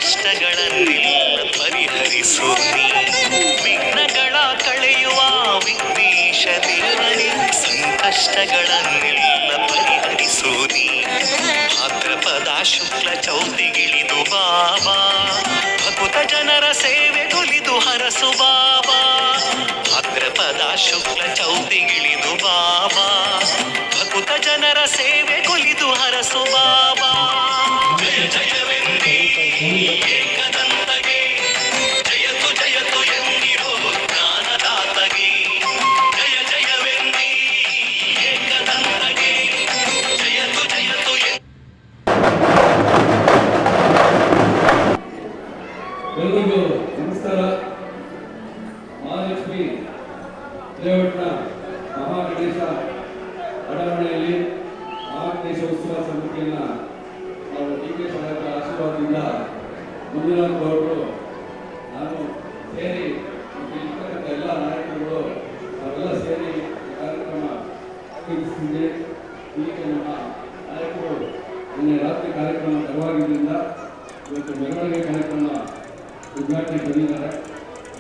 ಕಷ್ಟಗಳನ್ನೆಲ್ಲ ಪರಿಹರಿಸು ನೀ. ವಿಘ್ನಗಳ ಕಳೆಯುವ ವಿಘ್ನೇಶ ದೇವನೇ ಸಂಕಷ್ಟಗಳನ್ನೆಲ್ಲ ಪರಿಹರಿಸು ನೀ. ಭಾದ್ರಪದ ಶುಕ್ಲ ಚೌತಿಗಿಳಿದು ಬಾಬಾ ಭಕುತ ಜನರ ಸೇವೆಗೊಲಿದು ಹರಸು ಬಾಬಾ. ಭಾದ್ರಪದ ಶುಕ್ಲ ಚೌತಿಗಿಳಿದು ಬಾಬಾ ಭಕುತ ಜನರ ಸೇವೆಗೊಲಿದು ಹರಸು ಬಾಬಾ. ಜಯ ಜಯವೆಂದಿ ಏಕದಂತಗೆ, ಜಯತು ಜಯತು ಎಂದಿರೋ ಜ್ಞಾನದಾತಗೆ. ಜಯ ಜಯವೆಂದಿ ಏಕದಂತಗೆ, ಜಯತು ಜಯತು ಎಲ್ಲರಿಗೂ ನಮಸ್ಕಾರ. ಮಹಾಲಕ್ಷ್ಮಿ ಲೇಔಟ್ನ ಮಹಾಗಣೇಶ ಬಡಾವಣೆಯಲ್ಲಿ ಮಹಾಗಣೇಶ ಉತ್ಸವ ಸಮಿತಿಯನ್ನು ನಾವು ಡಿ ಕೆ ಸಾಹೇಬರ ಆಶೀರ್ವಾದದಿಂದ ಮಂಜುನಾಥ್ ಅವರು ನಾನು ಸೇರಿ ಇರ್ತಕ್ಕಂಥ ಎಲ್ಲ ನಾಯಕರುಗಳು ನಾವೆಲ್ಲ ಸೇರಿ ಕಾರ್ಯಕ್ರಮ ಆಯೋಜಿಸಿದ್ದೆ. ಈಗ ನಮ್ಮ ನಾಯಕರು ನಿನ್ನೆ ರಾತ್ರಿ ಕಾರ್ಯಕ್ರಮ ತಡವಾಗಿದ್ದರಿಂದ ಇವತ್ತು ಮೆರವಣಿಗೆ ಕಾರ್ಯಕ್ರಮ ಉದ್ಘಾಟನೆ ಬಂದಿದ್ದಾರೆ.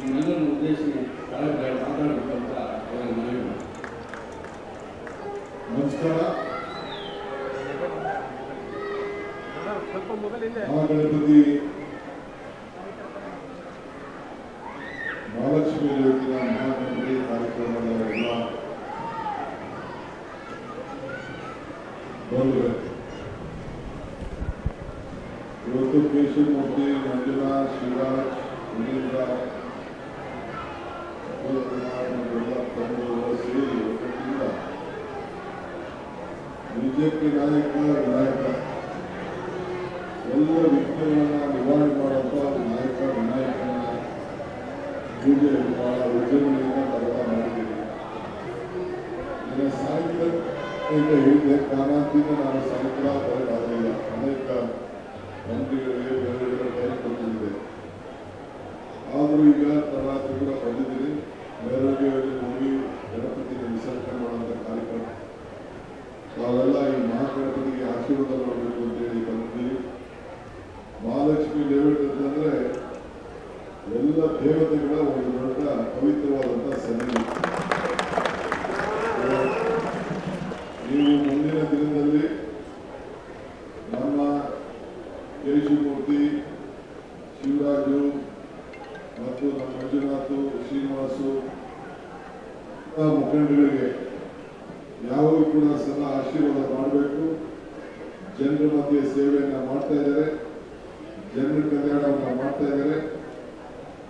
ನಿಮ್ಮೆಲ್ಲರನ್ನು ಉದ್ದೇಶಿಸಿ ಮಾತಾಡಬೇಕು ಅಂತ ಅವರಿಗೆ ಮನವಿ ಮಾಡಿ. ನಮಸ್ಕಾರ. ಮಹಾಗಣಪತಿ ಮಹಾಲಕ್ಷ್ಮಿ ಲೇಔಟಿನ ಮಹಾಗಣಪತಿ ಕಾರ್ಯಕ್ರಮದ ಎಲ್ಲ ಬಂಧುಗಳೇ, ಇವತ್ತು ಕೇಶವಮೂರ್ತಿ, ಮಂಜುನಾಥ್, ಶಿವರಾಜ್, ಮುನೀಂದ್ರ ಸೇರಿ ಒಟ್ಟಿಂದ ಬಿಜೆಪಿ ನಾಯಕ ವಿನಾಯಕ ಎಲ್ಲ ವಿಘ್ನಗಳನ್ನ ನಿವಾರಣೆ ಮಾಡುವಂತ ನಾಯಕ ವಿನಾಯಕನ ಪೂಜೆ ಬಹಳ ವಿಜೃಂಭಣೆಯಿಂದ ಕರೆದ ಮಾಡಿದ್ದೀವಿ. ನನ್ನ ಸಾಹಿತ್ಯ ಅಂತ ಹೇಳಿದೆ, ಕಾರಣದಿಂದ ನಾನು ಸಾಹಿತ್ಯ ಬರಲಾಗಲಿಲ್ಲ. ಅನೇಕ ಮಂತ್ರಿಗಳಿಗೆ ಬೇರೆ ಟೈಮ್ ಕೊಟ್ಟಿದ್ದೆ. ಆದರೂ ಈಗ ತರಾತ್ರಿ ಕೂಡ ಬಂದಿದ್ದೀನಿ. ಮೆರವಣಿಗೆಯಲ್ಲಿ ಹೋಗಿ ಗಣಪತಿಗೆ ವಿಸರ್ಜನೆ ಮಾಡುವಂಥ ಕಾರ್ಯಕ್ರಮ ನಾವೆಲ್ಲ ಈ ಮಹಾಗಣಪತಿಗೆ ಆಶೀರ್ವಾದ ಮಾಡಬೇಕು ಅಂತೇಳಿ ಬಂದಿದ್ದೀವಿ. ಮಹಾಲಕ್ಷ್ಮಿ ಲೇಔಟ್ ಅಂತಂದ್ರೆ ಎಲ್ಲ ದೇವತೆಗಳ ಒಂದು ದೊಡ್ಡ ಪವಿತ್ರವಾದಂಥ ಸನ್ನಿಧಿ. ನೀವು ಮುಂದಿನ ದಿನದಲ್ಲಿ ನಮ್ಮ ಕೇಶವಮೂರ್ತಿ, ಶಿವರಾಜು ಮತ್ತು ನಮ್ಮ ಮಂಜುನಾಥ್, ಶ್ರೀನಿವಾಸು ಮುಖಂಡರಿಗೆ ಯಾವಾಗ ಕೂಡ ಸದಾ ಆಶೀರ್ವಾದ ಮಾಡಬೇಕು. ಜನರ ಮಧ್ಯೆ ಸೇವೆಯನ್ನು ಮಾಡ್ತಾ ಇದ್ದಾರೆ, ಜನರ ಕಲ್ಯಾಣವನ್ನು ಮಾಡ್ತಾ ಇದ್ದಾರೆ.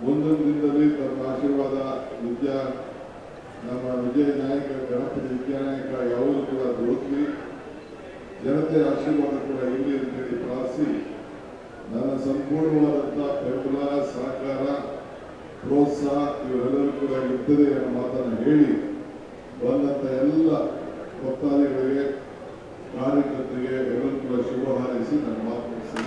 ಒಂದೊಂದು ದಿನದಲ್ಲಿ ತಮ್ಮ ಆಶೀರ್ವಾದ ನಮ್ಮ ವಿಜಯ ನಾಯಕ ಗಣಪತಿ ವಿದ್ಯಾನಾಯಕ ಯಾವಾಗಲೂ ಕೂಡ ಓದ್ಲಿ, ಜನತೆ ಆಶೀರ್ವಾದ ಕೂಡ ಇರಲಿ ಅಂತೇಳಿ ಪ್ರಾರ್ಥಿಸಿ ನನ್ನ ಸಂಪೂರ್ಣವಾದಂಥ ಬೆಂಬಲ, ಸಹಕಾರ, ಪ್ರೋತ್ಸಾಹ ಇವರೆಲ್ಲರೂ ಕೂಡ ಇರ್ತದೆ ಅನ್ನೋ ಮಾತನ್ನು ಹೇಳಿ ಬಂದಂಥ ಎಲ್ಲ ಭಕ್ತಾದಿಗಳಿಗೆ, ಕಾರ್ಯಕರ್ತರಿಗೆ ಎಲ್ಲರೂ ಕೂಡ ಶುಭ ಹಾರೈಸಿ ನನ್ನ ಮಾತು ಮುಗಿಸಿ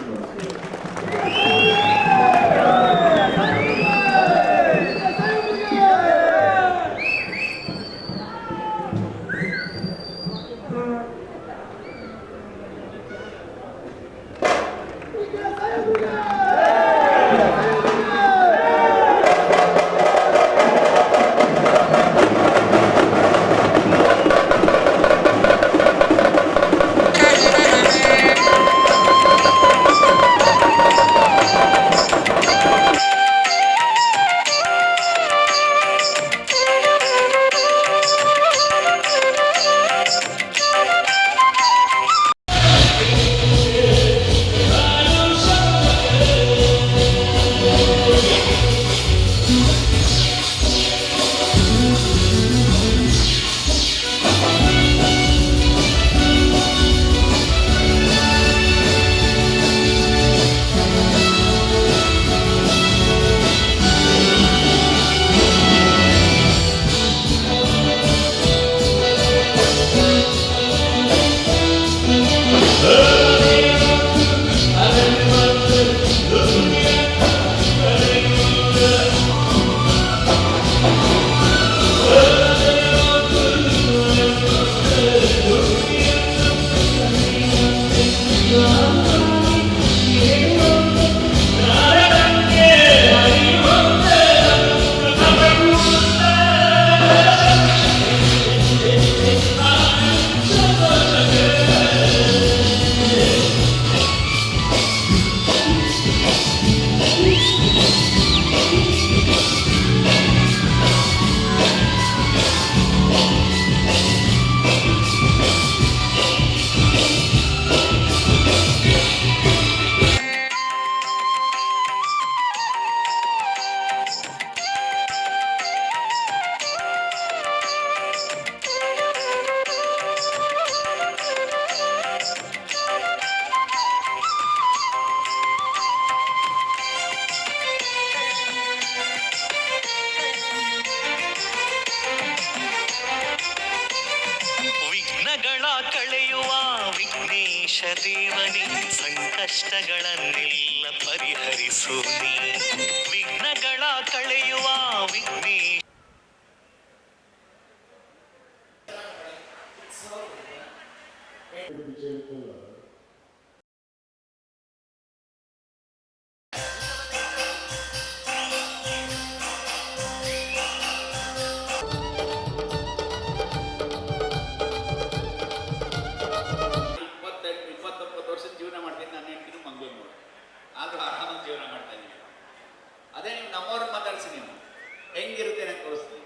ಗಣೇಶ ದೇವನೇ ಸಂಕಷ್ಟಗಳನ್ನೆಲ್ಲ ಪರಿಹರಿಸು ನೀ ವಿಘ್ನಗಳ ಕಳೆಯುವ ವಿಘ್ನೇಶ ಇಪ್ಪತ್ತೊಂಬತ್ತು ವರ್ಷದ ಜೀವನ ಮಾಡ್ತೀನಿ, ನನ್ನ ಹೆಂಡತಿನೂ ಮಂಗಳೂರು ನೋಡಿ, ಆದರೂ ಆರಾಮಾಗಿ ಜೀವನ ಮಾಡ್ತಾ ಇದ್ದೀನಿ. ಅದೇ ನೀವು ನಮ್ಮವ್ರನ್ನ ಮಾತಾಡಿಸಿ, ನೀವು ಹೆಂಗಿರುತ್ತೆ ಅಂತ ತೋರಿಸ್ತೀನಿ.